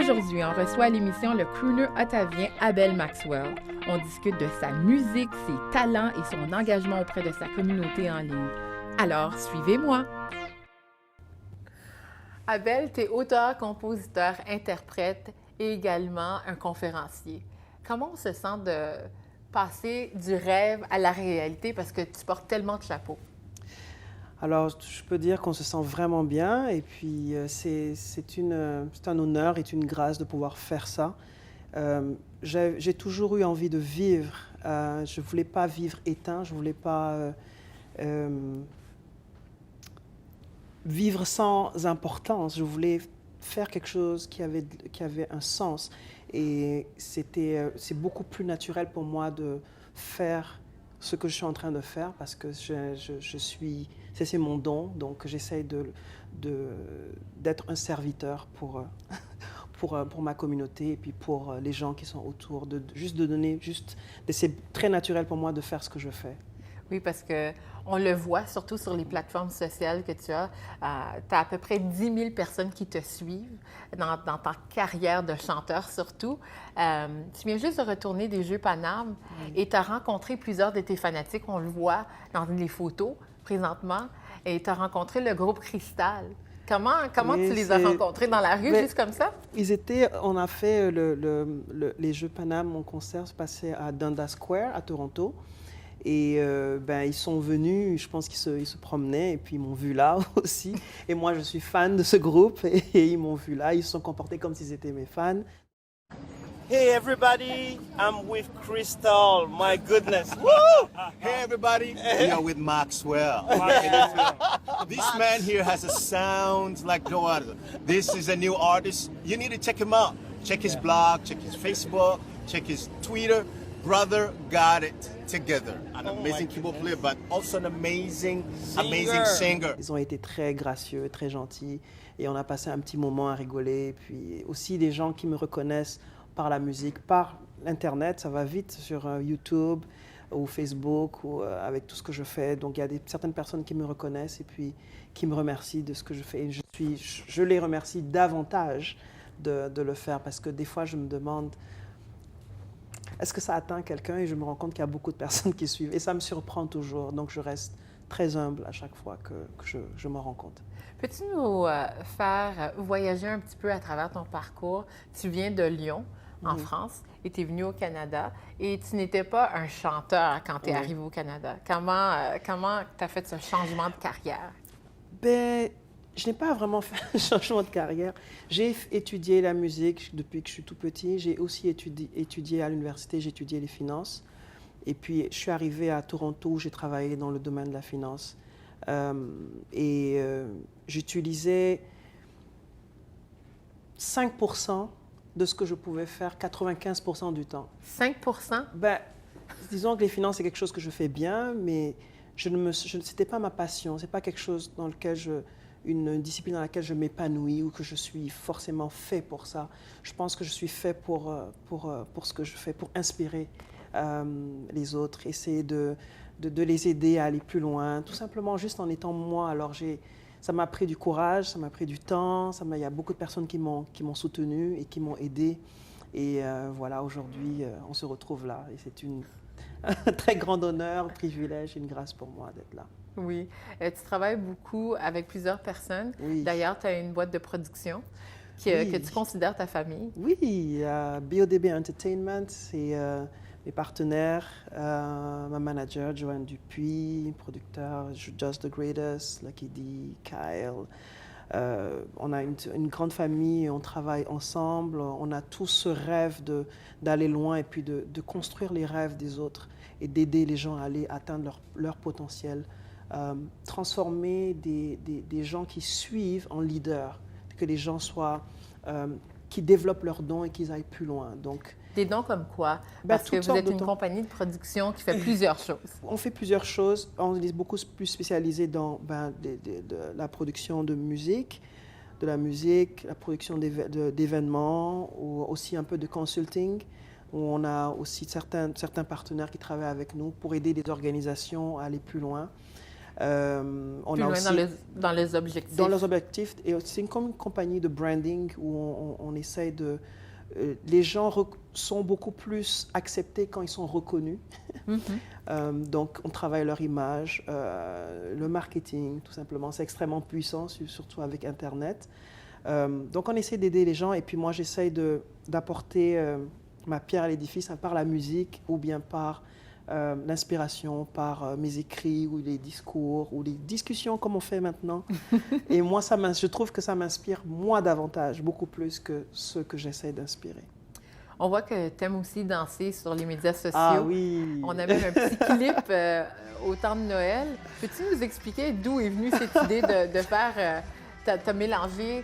Aujourd'hui, on reçoit à l'émission le crooner ottavien Abel Maxwell. On discute de sa musique, ses talents et son engagement auprès de sa communauté en ligne. Alors, suivez-moi! Abel, tu es auteur, compositeur, interprète et également un conférencier. Comment on se sent de passer du rêve à la réalité parce que tu portes tellement de chapeaux? Alors, je peux dire qu'on se sent vraiment bien et puis c'est un honneur et une grâce de pouvoir faire ça. J'ai toujours eu envie de vivre. Je ne voulais pas vivre éteint, je ne voulais pas vivre sans importance. Je voulais faire quelque chose qui avait un sens. Et c'est beaucoup plus naturel pour moi de faire ce que je suis en train de faire parce que c'est mon don, donc j'essaye d'être un serviteur pour ma communauté et puis pour les gens qui sont autour, c'est très naturel pour moi de faire ce que je fais. Oui, parce qu'on le voit surtout sur les plateformes sociales que tu as. Tu as à peu près 10 000 personnes qui te suivent dans ta carrière de chanteur surtout. Tu viens juste de retourner des Jeux Paname et tu as rencontré plusieurs de tes fanatiques. On le voit dans les photos présentement. Et tu as rencontré le groupe Cristal. Comment tu les as rencontrés dans la rue, juste comme ça? On a fait les Jeux Paname, mon concert se passait à Dundas Square, à Toronto. Et ils sont venus, je pense qu'ils se promenaient et puis ils m'ont vu là aussi. Et moi, je suis fan de ce groupe et ils m'ont vu là. Ils se sont comportés comme s'ils étaient mes fans. Hey everybody, I'm with Crystal. My goodness. Woo! Hey everybody, we are with Maxwell. This man here has a sound like no other. This is a new artist. You need to check him out. Check his blog, check his Facebook, check his Twitter. Brother got it together. An amazing keyboard player, but also an amazing singer. Ils ont été très gracieux, très gentils, et on a passé un petit moment à rigoler. Puis aussi des gens qui me reconnaissent par la musique, par l'Internet, ça va vite sur YouTube ou Facebook ou avec tout ce que je fais. Donc il y a certaines personnes qui me reconnaissent et puis qui me remercient de ce que je fais. Et je les remercie davantage de le faire parce que des fois je me demande est-ce que ça atteint quelqu'un et je me rends compte qu'il y a beaucoup de personnes qui suivent. Et ça me surprend toujours. Donc, je reste très humble à chaque fois que je me rends compte. Peux-tu nous faire voyager un petit peu à travers ton parcours? Tu viens de Lyon, en France, et tu es venu au Canada. Et tu n'étais pas un chanteur quand tu es arrivé au Canada. Comment tu as fait ce changement de carrière? Je n'ai pas vraiment fait un changement de carrière. J'ai étudié la musique depuis que je suis tout petit. J'ai aussi étudié à l'université, j'ai étudié les finances. Et puis, je suis arrivée à Toronto où j'ai travaillé dans le domaine de la finance. J'utilisais 5% de ce que je pouvais faire 95% du temps. 5%? Disons que les finances, c'est quelque chose que je fais bien, mais ce n'était pas ma passion. Ce n'est pas quelque chose dans lequel une discipline dans laquelle je m'épanouis ou que je suis forcément fait pour ça. Je pense que je suis fait pour ce que je fais, pour inspirer les autres, essayer de les aider à aller plus loin, tout simplement juste en étant moi. Alors ça m'a pris du courage, ça m'a pris du temps, il y a beaucoup de personnes qui m'ont soutenu et qui m'ont aidé. Et voilà, aujourd'hui, on se retrouve là. Et c'est un très grand honneur, privilège et une grâce pour moi d'être là. Oui. Tu travailles beaucoup avec plusieurs personnes. Oui. D'ailleurs, tu as une boîte de production que tu considères ta famille. Oui, BODB Entertainment, c'est mes partenaires, ma manager, Joanne Dupuis, producteur, Just the Greatest, Lucky D, Kyle. On a une grande famille, on travaille ensemble, on a tous ce rêve d'aller loin et puis de construire les rêves des autres et d'aider les gens à aller atteindre leur potentiel. Transformer des gens qui suivent en leaders, que les gens qui développent leurs dons et qu'ils aillent plus loin. Donc, des dons comme quoi? Parce que vous êtes une compagnie de production qui fait plusieurs choses. On fait plusieurs choses. On est beaucoup plus spécialisé dans de la production de musique, la production d'événements, ou aussi un peu de consulting, où on a aussi certains partenaires qui travaillent avec nous pour aider les organisations à aller plus loin. On Plus a loin aussi dans les objectifs. dans leurs objectifs. Et c'est comme une compagnie de branding où on essaye de... les gens sont beaucoup plus acceptés quand ils sont reconnus. Donc, on travaille leur image, le marketing, tout simplement. C'est extrêmement puissant, surtout avec Internet. Donc, on essaie d'aider les gens. Et puis, moi, j'essaye d'apporter ma pierre à l'édifice par la musique ou bien par l'inspiration, par mes écrits ou les discours ou les discussions comme on fait maintenant. Et moi, je trouve que ça m'inspire, moi, davantage, beaucoup plus que ce que j'essaie d'inspirer. On voit que tu aimes aussi danser sur les médias sociaux. Ah oui! On a même un petit clip au temps de Noël. Peux-tu nous expliquer d'où est venue cette idée de faire... t'as mélangé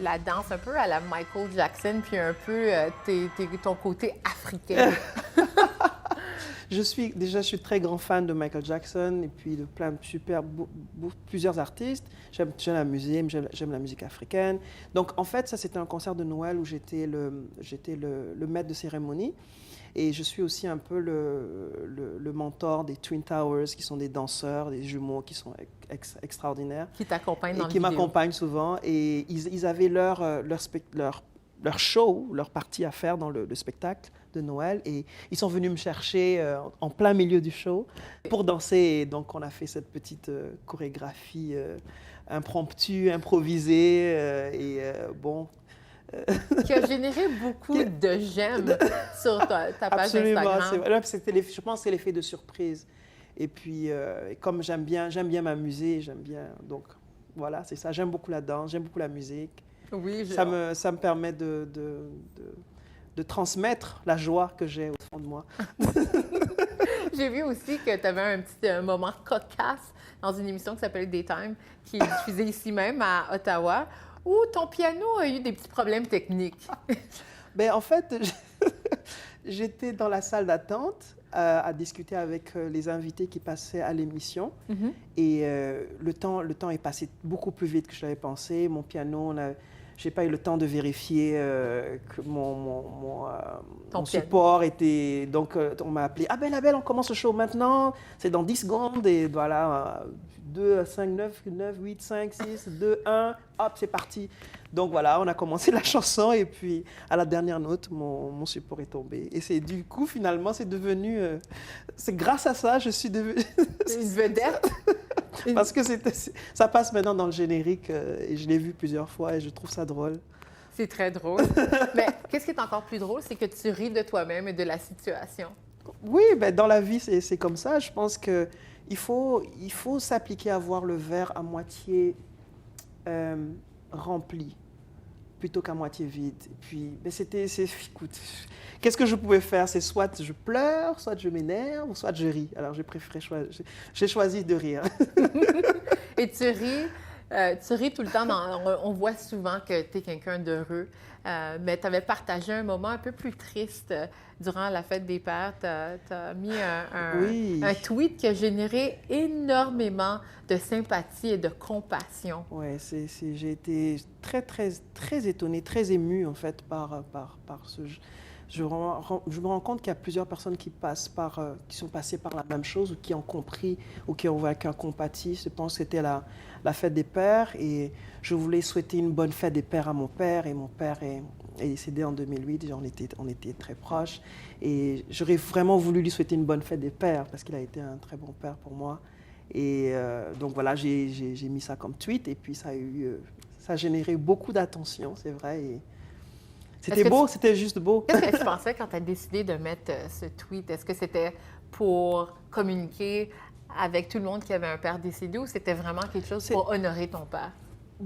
la danse un peu à la Michael Jackson, puis un peu ton côté africain. Je suis très grand fan de Michael Jackson et puis de plein de plusieurs artistes. J'aime la musique, j'aime la musique africaine. Donc en fait, ça c'était un concert de Noël où j'étais le maître de cérémonie. Et je suis aussi un peu le mentor des Twin Towers, qui sont des danseurs, des jumeaux qui sont extraordinaires. Qui t'accompagnent dans le vidéo. Qui m'accompagnent souvent. Et ils avaient leur show, leur partie à faire dans le spectacle de Noël. Et ils sont venus me chercher en plein milieu du show pour danser. Et donc, on a fait cette petite chorégraphie impromptue, improvisée. Bon... qui a généré beaucoup de j'aime sur ta page Absolument, Instagram. Je pense que c'est l'effet de surprise. Et puis, comme j'aime bien m'amuser, donc voilà, c'est ça. J'aime beaucoup la danse, j'aime beaucoup la musique. Oui, ça me permet de transmettre la joie que j'ai au fond de moi. J'ai vu aussi que tu avais un petit moment cocasse dans une émission qui s'appelle Daytime, qui est diffusée ici même à Ottawa, où ton piano a eu des petits problèmes techniques. Ben, en fait, j'étais dans la salle d'attente à discuter avec les invités qui passaient à l'émission. Et le temps est passé beaucoup plus vite que je l'avais pensé. Mon piano, je n'ai pas eu le temps de vérifier que mon support était... Donc, on m'a appelé. Ah ben, Abel, on commence le show maintenant. C'est dans 10 secondes. Et voilà, 2, 5, 9, 8, 5, 6, 2, 1. Hop, c'est parti. Donc voilà, on a commencé la chanson. Et puis, à la dernière note, mon support est tombé. Et c'est du coup, finalement, c'est devenu... c'est grâce à ça, je suis devenue... Une vedette. Parce que ça passe maintenant dans le générique et je l'ai vu plusieurs fois et je trouve ça drôle. C'est très drôle. Mais qu'est-ce qui est encore plus drôle, c'est que tu ris de toi-même et de la situation. Oui, ben dans la vie, c'est comme ça. Je pense qu'il faut s'appliquer à voir le verre à moitié rempli plutôt qu'à moitié vide. Et puis, ben écoute, qu'est-ce que je pouvais faire? C'est soit je pleure, soit je m'énerve, ou soit je ris. Alors, j'ai choisi de rire. Et tu ris tout le temps. On voit souvent que tu es quelqu'un d'heureux, mais tu avais partagé un moment un peu plus triste durant la fête des pères. Tu as mis un tweet qui a généré énormément de sympathie et de compassion. Oui, j'ai été très, très, très étonnée, très émue en fait par ce... Je me rends compte qu'il y a plusieurs personnes qui sont passées par la même chose ou qui ont compris ou qui ont compatis. Je pense que c'était la fête des pères et je voulais souhaiter une bonne fête des pères à mon père et mon père est décédé en 2008 et on était très proches et j'aurais vraiment voulu lui souhaiter une bonne fête des pères parce qu'il a été un très bon père pour moi et donc voilà, j'ai mis ça comme tweet et puis ça a généré beaucoup d'attention, c'est vrai. Et c'était beau, c'était juste beau. Qu'est-ce que tu pensais quand tu as décidé de mettre ce tweet? Est-ce que c'était pour communiquer avec tout le monde qui avait un père décédé ou c'était vraiment quelque chose pour honorer ton père?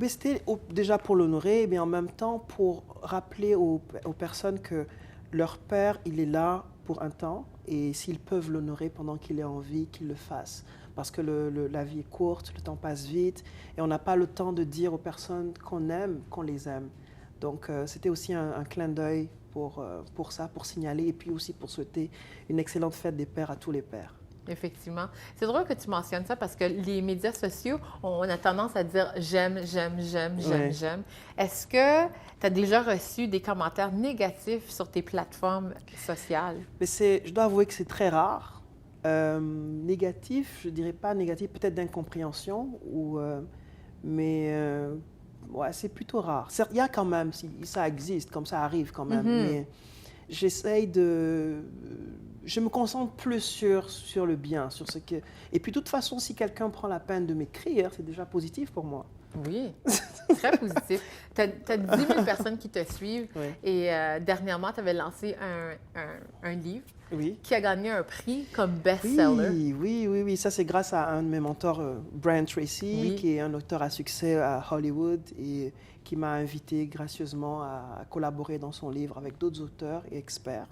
C'était déjà pour l'honorer, mais en même temps pour rappeler aux personnes que leur père, il est là pour un temps et s'ils peuvent l'honorer pendant qu'il est en vie, qu'ils le fassent. Parce que la vie est courte, le temps passe vite et on n'a pas le temps de dire aux personnes qu'on aime, qu'on les aime. Donc, c'était aussi un clin d'œil pour ça, pour signaler et puis aussi pour souhaiter une excellente fête des pères à tous les pères. Effectivement. C'est drôle que tu mentionnes ça parce que les médias sociaux, on a tendance à dire j'aime, j'aime, j'aime, j'aime, j'aime. Est-ce que tu as déjà reçu des commentaires négatifs sur tes plateformes sociales? Mais je dois avouer que c'est très rare. Négatif, je dirais pas négatif, peut-être d'incompréhension, mais ouais, c'est plutôt rare. Certes, il y a quand même, ça existe, comme ça arrive quand même, mais j'essaye de... Je me concentre plus sur le bien, sur ce que... Et puis de toute façon, si quelqu'un prend la peine de m'écrire, c'est déjà positif pour moi. Oui, très positif. Tu as 10 000 personnes qui te suivent Oui. et dernièrement, tu avais lancé un livre Oui. qui a gagné un prix comme best-seller. Oui. Ça, c'est grâce à un de mes mentors, Brian Tracy, Oui. qui est un auteur à succès à Hollywood et qui m'a invité gracieusement à collaborer dans son livre avec d'autres auteurs et experts.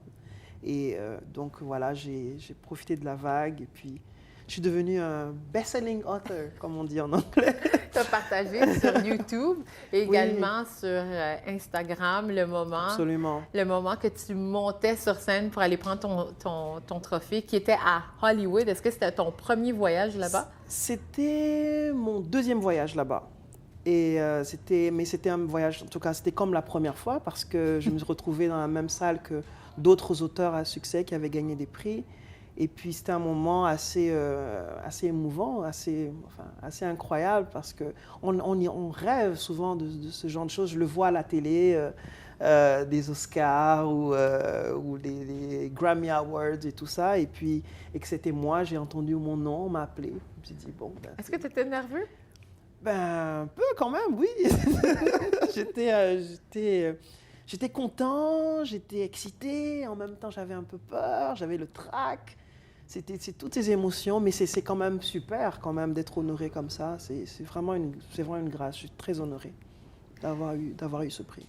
Et donc, voilà, j'ai profité de la vague et puis je suis devenue un best-selling author, comme on dit en anglais. Tu as partagé sur YouTube et également sur Instagram Absolument. le moment que tu montais sur scène pour aller prendre ton trophée qui était à Hollywood. Est-ce que c'était ton premier voyage là-bas? C'était mon deuxième voyage là-bas. Et c'était un voyage, en tout cas, c'était comme la première fois parce que je me suis retrouvée dans la même salle que d'autres auteurs à succès qui avaient gagné des prix. Et puis, c'était un moment assez émouvant, assez incroyable parce qu'on rêve souvent de ce genre de choses. Je le vois à la télé, des Oscars ou des Grammy Awards et tout ça. Et puis, que c'était moi, j'ai entendu mon nom, on m'a appelé. Je me suis dit, bon... Ben, est-ce que tu étais nerveux? Ben, un peu quand même, oui. J'étais content, j'étais excité, en même temps j'avais un peu peur, j'avais le trac. C'est toutes ces émotions, mais c'est quand même super quand même d'être honoré comme ça. C'est vraiment une grâce. Je suis très honorée d'avoir eu ce prix.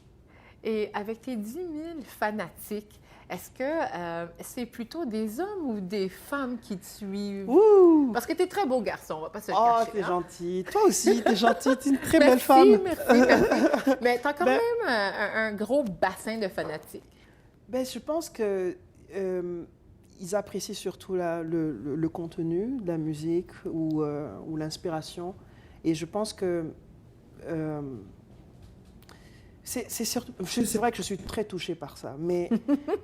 Et avec tes 10 000 fanatiques, est-ce que c'est plutôt des hommes ou des femmes qui te suivent? Ouh! Parce que tu es très beau garçon, on va pas se le Oh, cacher. t'es hein? gentil. Toi aussi, t'es gentil. T'es une très belle femme. Merci. Mais tu as quand Ben- même un gros bassin de fanatiques. Ben, je pense que ils apprécient surtout le contenu de la musique ou l'inspiration. Et je pense que c'est vrai que je suis très touchée par ça. Mais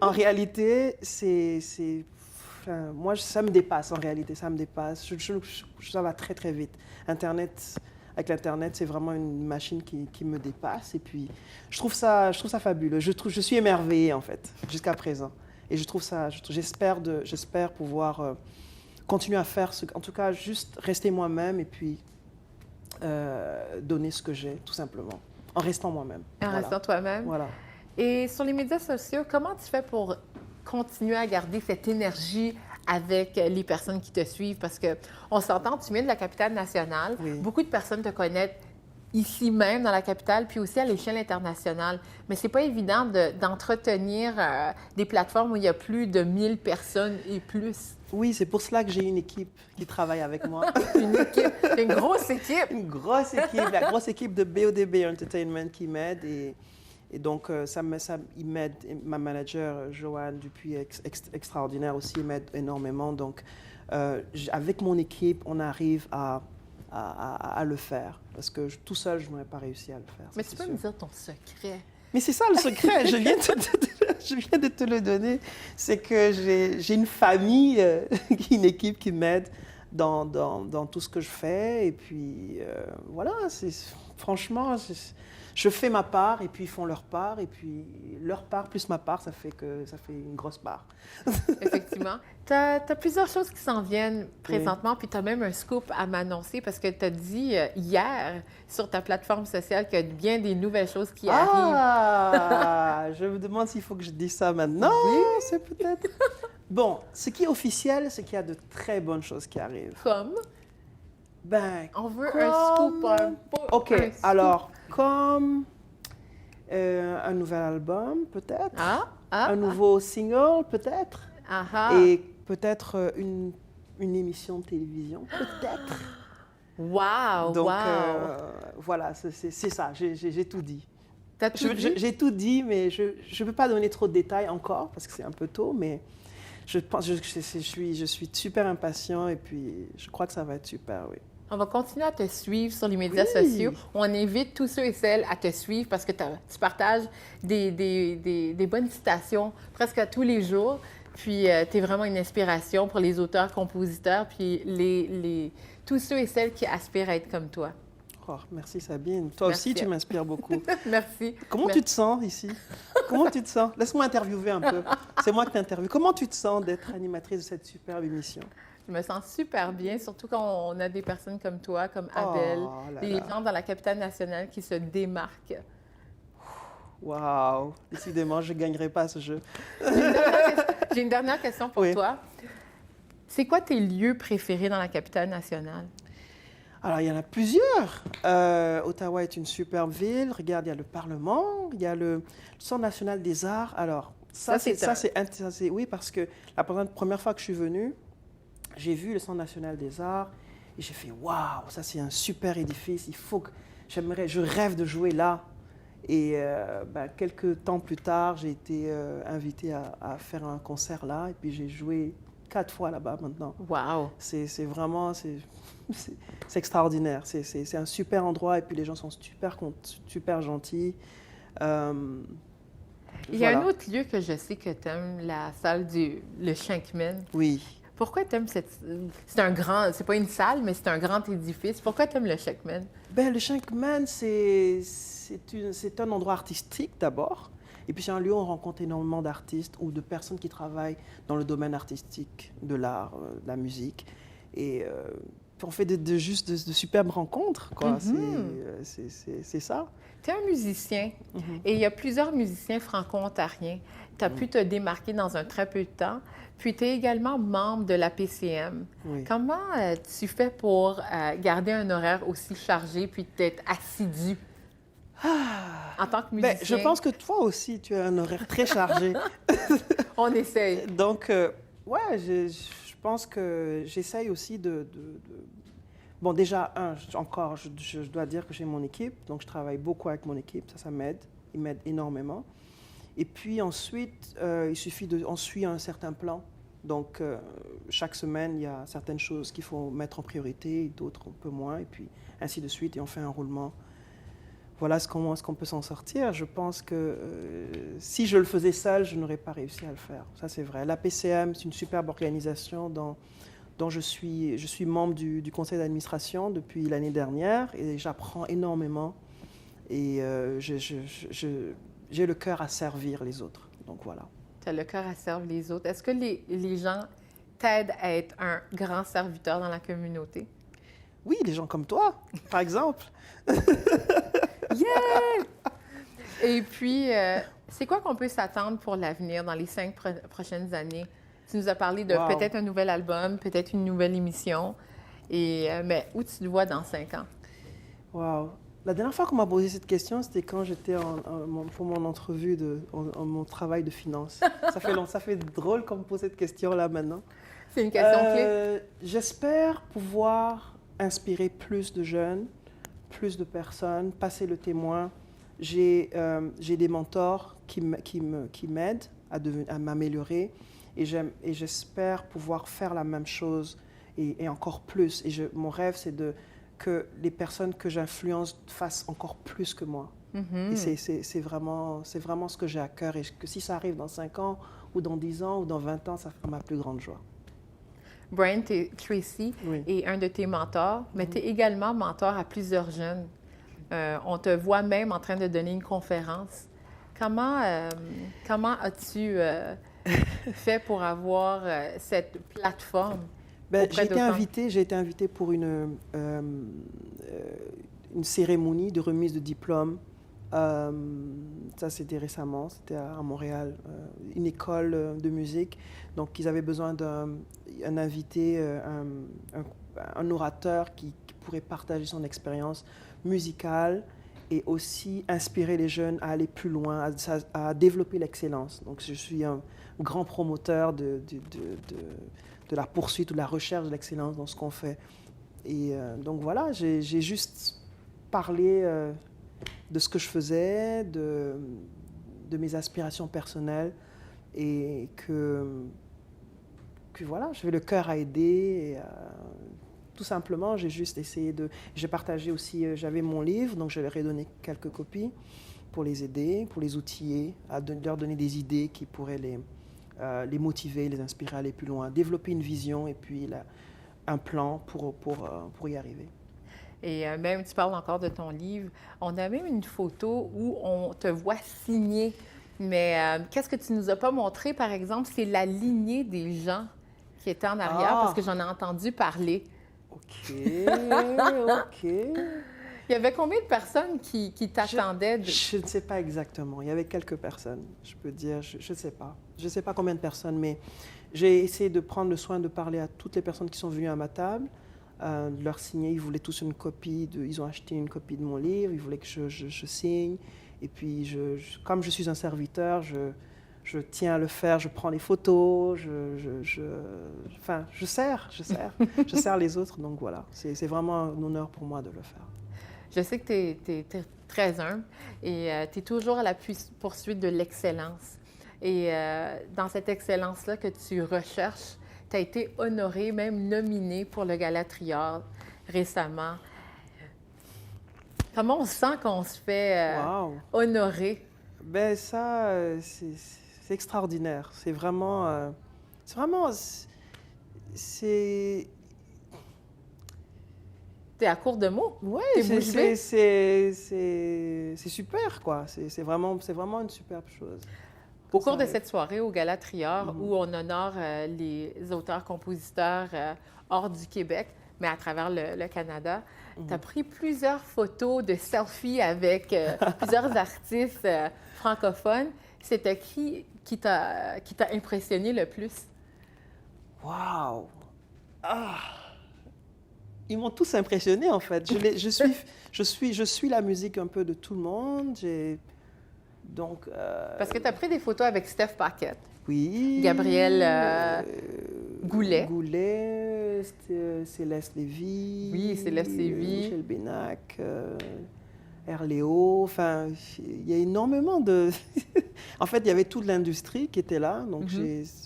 en réalité, moi, ça me dépasse en réalité. Ça me dépasse. Ça va très, très vite. Avec l'Internet, c'est vraiment une machine qui me dépasse. Et puis, je trouve ça fabuleux. Je suis émerveillée, en fait, jusqu'à présent. Et j'espère pouvoir continuer à faire en tout cas, juste rester moi-même et puis donner ce que j'ai, tout simplement, en restant moi-même. En restant toi-même. Voilà. Et sur les médias sociaux, comment tu fais pour continuer à garder cette énergie avec les personnes qui te suivent? Parce qu'on s'entend, tu viens de la capitale nationale. Oui. Beaucoup de personnes te connaissent ici même, dans la capitale, puis aussi à l'échelle internationale. Mais c'est pas évident d'entretenir des plateformes où il y a plus de 1000 personnes et plus. Oui, c'est pour cela que j'ai une équipe qui travaille avec moi. Une équipe, une grosse équipe. Une grosse équipe, la grosse équipe de BODB Entertainment qui m'aide. Et donc, il m'aide. Ma manager, Joanne Dupuis, extraordinaire aussi, m'aide énormément. Donc, avec mon équipe, on arrive à le faire. Parce que tout seul, je n'aurais pas réussi à le faire. Mais tu peux me dire ton secret? Mais c'est ça le secret, je viens de te le donner. C'est que j'ai une famille, une équipe qui m'aide dans tout ce que je fais. Et puis, voilà, franchement, je fais ma part et puis ils font leur part. Et puis, leur part plus ma part, ça fait une grosse part. Effectivement. Tu as plusieurs choses qui s'en viennent présentement, puis tu as même un scoop à m'annoncer parce que tu as dit hier sur ta plateforme sociale qu'il y a bien des nouvelles choses qui arrivent. Ah, je me demande s'il faut que je dise ça maintenant. Oui, c'est peut-être. Bon, ce qui est officiel, c'est qu'il y a de très bonnes choses qui arrivent. Comme? Ben, On veut un scoop. OK, un scoop. alors, comme un nouvel album, peut-être. Un nouveau single, peut-être. Et peut-être une émission de télévision, peut-être. Wow! Donc, wow. voilà, c'est ça, j'ai tout dit. T'as tout dit? J'ai tout dit, mais je ne peux pas donner trop de détails encore, parce que c'est un peu tôt, mais je suis super impatient, et puis je crois que ça va être super, oui. On va continuer à te suivre sur les médias sociaux. On invite tous ceux et celles à te suivre parce que tu partages des bonnes citations presque à tous les jours. Puis, tu es vraiment une inspiration pour les auteurs, compositeurs, puis tous ceux et celles qui aspirent à être comme toi. Oh, merci Sabine. Toi Merci. aussi, tu m'inspires beaucoup. Merci. Comment tu te sens ici? Comment tu te sens? Laisse-moi interviewer un peu. C'est moi qui t'interviewe. Comment tu te sens d'être animatrice de cette superbe émission? Je me sens super bien, surtout quand on a des personnes comme toi, comme Abel, des gens dans la capitale nationale qui se démarquent. Waouh! Décidément, je ne gagnerai pas ce jeu. J'ai une dernière question pour Oui. toi. C'est quoi tes lieux préférés dans la capitale nationale? Alors, il y en a plusieurs. Ottawa est une superbe ville. Regarde, il y a le Parlement, il y a le Centre national des arts. Alors, oui, parce que la première fois que je suis venue, j'ai vu le Centre national des arts et j'ai fait waouh, ça c'est un super édifice. Je rêve de jouer là. Et quelques temps plus tard, j'ai été invitée à faire un concert là. Et puis j'ai joué 4 fois là-bas maintenant. Wow! C'est vraiment, c'est extraordinaire. C'est un super endroit et puis les gens sont super gentils. Il y a Voilà. un autre lieu que je sais que tu aimes, la salle le Shankman. Oui. Pourquoi tu aimes c'est pas une salle, mais c'est un grand édifice. Pourquoi tu aimes le Shankman? Ben, le Shankman, c'est un endroit artistique d'abord. Et puis c'est un lieu où on rencontre énormément d'artistes ou de personnes qui travaillent dans le domaine artistique, de l'art, de la musique. Et on fait de superbes rencontres, quoi. C'est ça. Tu es un musicien et il y a plusieurs musiciens franco-ontariens. Tu as pu te démarquer dans un très peu de temps. Puis tu es également membre de la PCM. Oui. Comment tu fais pour garder un horaire aussi chargé puis d'être assidu en tant que musicien? Ben, je pense que toi aussi, tu as un horaire très chargé. On essaye. Donc, ouais, je pense que j'essaye aussi Bon, déjà, je dois dire que j'ai mon équipe, donc je travaille beaucoup avec mon équipe, ça m'aide, il m'aide énormément. Et puis ensuite, on suit un certain plan. Donc, chaque semaine, il y a certaines choses qu'il faut mettre en priorité, d'autres un peu moins, et puis ainsi de suite, et on fait un roulement. Voilà comment est-ce qu'on peut s'en sortir. Je pense que si je le faisais seul, je n'aurais pas réussi à le faire. Ça, c'est vrai. La PCM, c'est une superbe organisation dont je suis membre du conseil d'administration depuis l'année dernière et j'apprends énormément et j'ai le cœur à servir les autres. Donc voilà. Tu as le cœur à servir les autres. Est-ce que les gens t'aident à être un grand serviteur dans la communauté? Oui, des gens comme toi, par exemple. Yeah! Et puis, c'est quoi qu'on peut s'attendre pour l'avenir dans les 5 prochaines années? Tu nous as parlé de peut-être un nouvel album, peut-être une nouvelle émission. Mais où tu te vois dans 5 ans? Wow. La dernière fois qu'on m'a posé cette question, c'était quand j'étais pour mon entrevue, mon travail de finance. Ça fait drôle qu'on me pose cette question-là maintenant. C'est une question clé? J'espère pouvoir inspirer plus de jeunes, plus de personnes, passer le témoin. J'ai des mentors qui m'aident à m'améliorer et j'espère pouvoir faire la même chose et encore plus. Et mon rêve, c'est que les personnes que j'influence fassent encore plus que moi. Et c'est vraiment ce que j'ai à cœur et que si ça arrive dans 5 ans ou dans 10 ans ou dans 20 ans, ça fera ma plus grande joie. Brian Tracy Oui. est un de tes mentors, mais tu es également mentor à plusieurs jeunes. On te voit même en train de donner une conférence. Comment as-tu fait pour avoir cette plateforme? J'ai été invitée pour une cérémonie de remise de diplôme. Ça, c'était récemment, c'était à Montréal, une école de musique. Donc, ils avaient besoin d'un invité, un orateur qui pourrait partager son expérience musicale et aussi inspirer les jeunes à aller plus loin, à développer l'excellence. Donc, je suis un grand promoteur de la poursuite ou de la recherche de l'excellence dans ce qu'on fait. Et donc, voilà, j'ai juste parlé de ce que je faisais, de mes aspirations personnelles et que voilà, j'avais le cœur à aider. Et, tout simplement, j'ai juste essayé j'ai partagé aussi, j'avais mon livre, donc je leur ai donné quelques copies pour les aider, pour les outiller, leur donner des idées qui pourraient les motiver, les inspirer à aller plus loin, développer une vision et puis un plan pour y arriver. Et même, tu parles encore de ton livre. On a même une photo où on te voit signer. Mais qu'est-ce que tu nous as pas montré, par exemple? C'est la lignée des gens qui étaient en arrière, parce que j'en ai entendu parler. OK, OK. Il y avait combien de personnes qui t'attendaient? Je ne sais pas exactement. Il y avait quelques personnes, je peux dire. Je ne sais pas. Je ne sais pas combien de personnes, mais j'ai essayé de prendre le soin de parler à toutes les personnes qui sont venues à ma table, de leur signer. Ils voulaient tous une copie. Ils ont acheté une copie de mon livre. Ils voulaient que je signe. Et puis, comme je suis un serviteur, je tiens à le faire. Je prends les photos. Enfin, je sers les autres. Donc voilà, c'est vraiment un honneur pour moi de le faire. Je sais que tu es très humble et tu es toujours à la poursuite de l'excellence. Et dans cette excellence-là que tu recherches, tu as été honoré, même nominé pour le Gala Triard récemment. Comment on sent qu'on se fait honorer? Ben ça, c'est extraordinaire. C'est vraiment... c'est... T'es à court de mots. Oui, c'est super, quoi. C'est vraiment une superbe chose. Au cours de cette soirée au Gala Triard, où on honore les auteurs-compositeurs hors du Québec, mais à travers le Canada, tu as pris plusieurs photos de selfies avec plusieurs artistes francophones. C'était qui t'a impressionné le plus? Wow! Ah! Ils m'ont tous impressionné, en fait. Je suis la musique un peu de tout le monde. Donc, Parce que tu as pris des photos avec Steph Paquette. Oui. Gabriel Goulet. Goulet, Céleste Lévy. Oui, Céleste Lévy. Michel Bénac, Herléo. Enfin, il y a énormément de... En fait, il y avait toute l'industrie qui était là. Donc,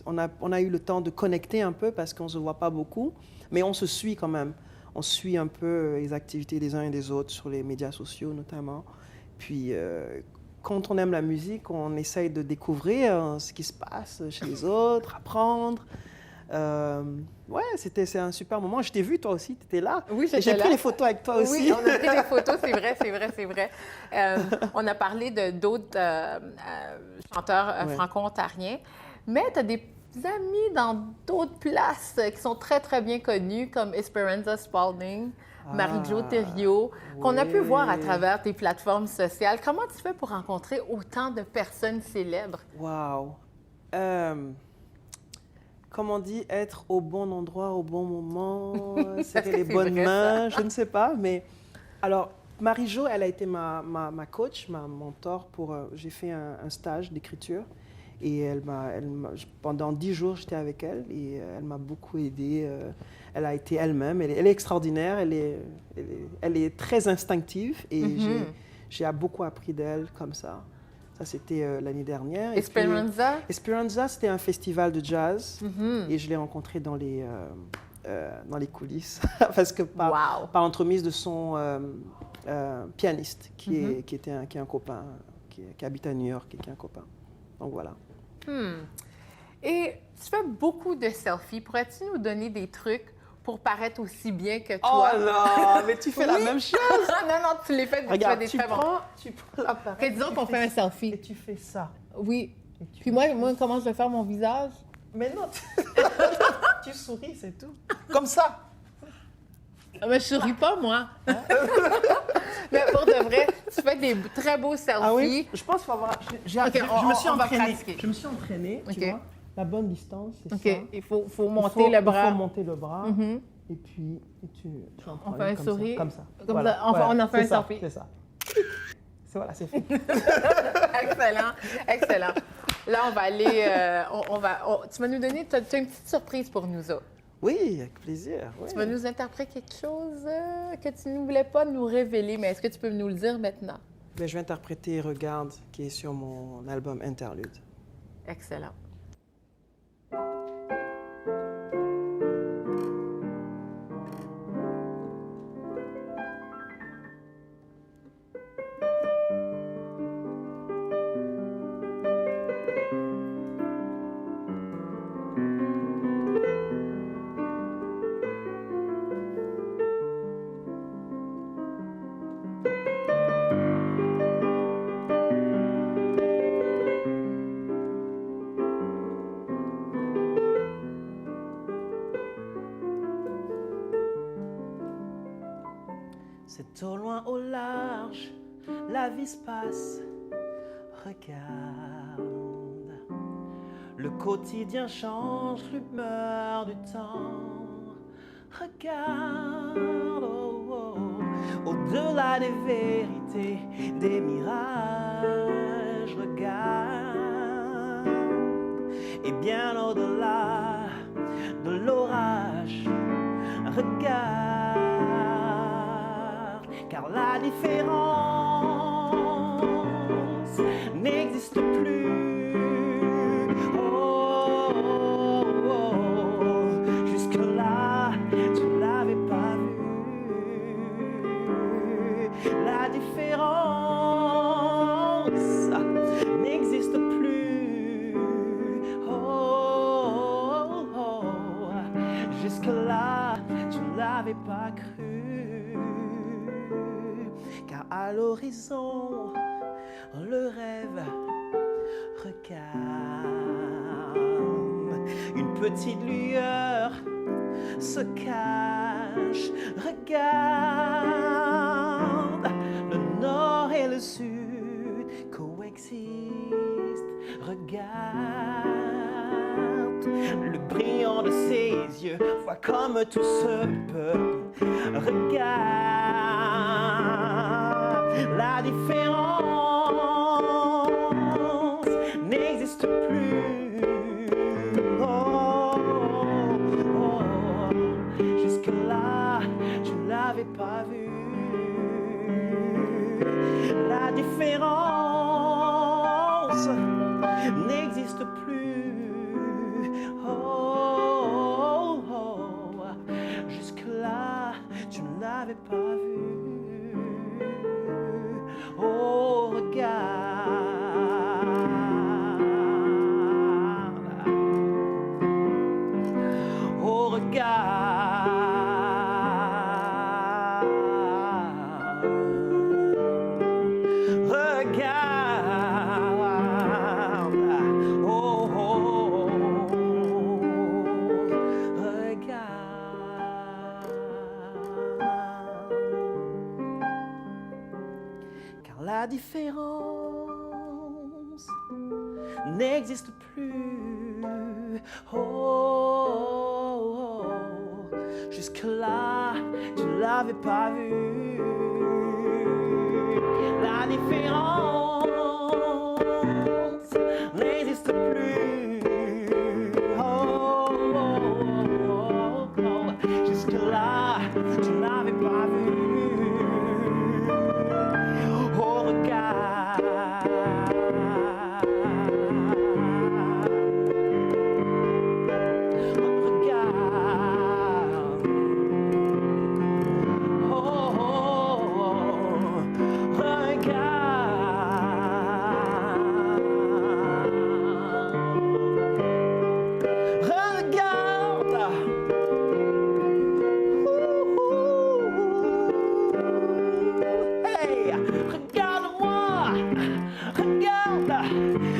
on a eu le temps de connecter un peu parce qu'on ne se voit pas beaucoup. Mais on se suit quand même. On suit un peu les activités des uns et des autres sur les médias sociaux, notamment. Puis... quand on aime la musique, on essaye de découvrir ce qui se passe chez les autres, apprendre. Ouais, c'est un super moment. Je t'ai vu, toi aussi, tu étais là. Oui, j'étais là. J'ai pris les photos avec toi aussi. Oui, on a pris des photos, c'est vrai. On a parlé d'autres chanteurs franco-ontariens, mais tu as des amis dans d'autres places qui sont très, très bien connus, comme Esperanza Spalding, Marie-Jo Thériault, qu'on a pu voir à travers tes plateformes sociales. Comment tu fais pour rencontrer autant de personnes célèbres? Wow! Comme on dit, être au bon endroit, au bon moment, serrer les bonnes mains, je ne sais pas. Mais alors, Marie-Jo, elle a été ma coach, ma mentor j'ai fait un stage d'écriture. Et pendant 10 jours, j'étais avec elle et elle m'a beaucoup aidée. Elle a été elle-même. Elle est extraordinaire. Elle est très instinctive et j'ai beaucoup appris d'elle comme ça. Ça, c'était l'année dernière. Esperanza? Esperanza, c'était un festival de jazz et je l'ai rencontrée dans les coulisses parce que par l'entremise de son pianiste qui est un copain, qui habite à New York et qui est un copain. Donc voilà. Et tu fais beaucoup de selfies. Pourrais-tu nous donner des trucs pour paraître aussi bien que toi? Oh non, mais tu fais la même chose. non, tu les fais, Regarde, tu fais des très bons. Tu prends l'appareil. Disons qu'on fait un selfie. Et tu fais ça. Oui. Puis moi, comment je vais faire mon visage? Mais non, tu souris, c'est tout. Comme ça. Mais je souris pas, moi. Mais pour de vrai, tu fais des très beaux selfies. Ah oui? Je pense qu'il faut avoir... Je me suis entraînée, tu vois. La bonne distance, c'est ça. Il faut monter le bras. Il faut monter le bras. Et puis, tu on fait un sourire. Comme ça. Comme ça. On en fait un selfie. C'est ça. Voilà, c'est fait. Excellent. Là, on va aller... tu vas nous donner... Tu as une petite surprise pour nous autres. Oui, avec plaisir. Oui. Tu vas nous interpréter quelque chose que tu ne voulais pas nous révéler, mais est-ce que tu peux nous le dire maintenant? Bien, je vais interpréter Regarde, qui est sur mon album Interlude. Excellent. la vie se passe. Regarde, le quotidien change l'humeur du temps. Regarde, oh, oh, au-delà des vérités, des mirages. Regarde, et bien au-delà de l'orage. Regarde, car la différence n'existe plus. Oh, oh, oh, jusque-là, tu l'avais pas vu. La différence n'existe plus. Oh, oh, oh, jusque-là, tu l'avais pas cru. Car à l'horizon, le rêve regarde. Une petite lueur se cache. Regarde, le nord et le sud coexistent. Regarde, le brillant de ses yeux voit comme tout se peut. Regarde, la différence n'existe plus. Oh, oh, jusque-là, tu l'avais pas vu. La différence n'existe plus. Oh, oh, oh, jusque-là, tu ne l'avais pas vu. Oh, regarde. Oh, regarde. Regarde. Oh, oh, oh. Regarde. Car la différence n'existe plus. Oh, oh, oh. Jusque-là, tu l'avais pas vu. La différence n'existe plus. Oh, oh, oh, oh. Jusque-là, tu l'avais pas vu. Oh, regarde.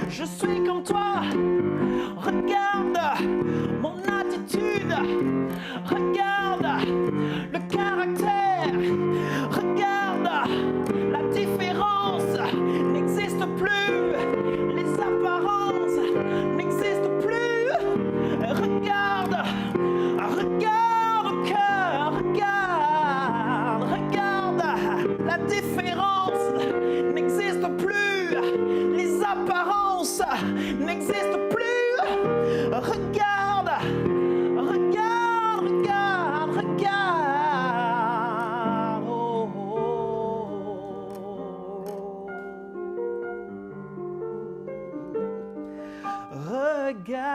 Je suis comme toi, regarde mon attitude, regarde le caractère, regarde la différence n'existe plus, les apparences n'existent plus, regarde, regarde au cœur, regarde, regarde la différence n'existe plus, les apparences n'existent plus. Regarde, regarde, regarde, regarde. Oh, oh, oh. Regarde.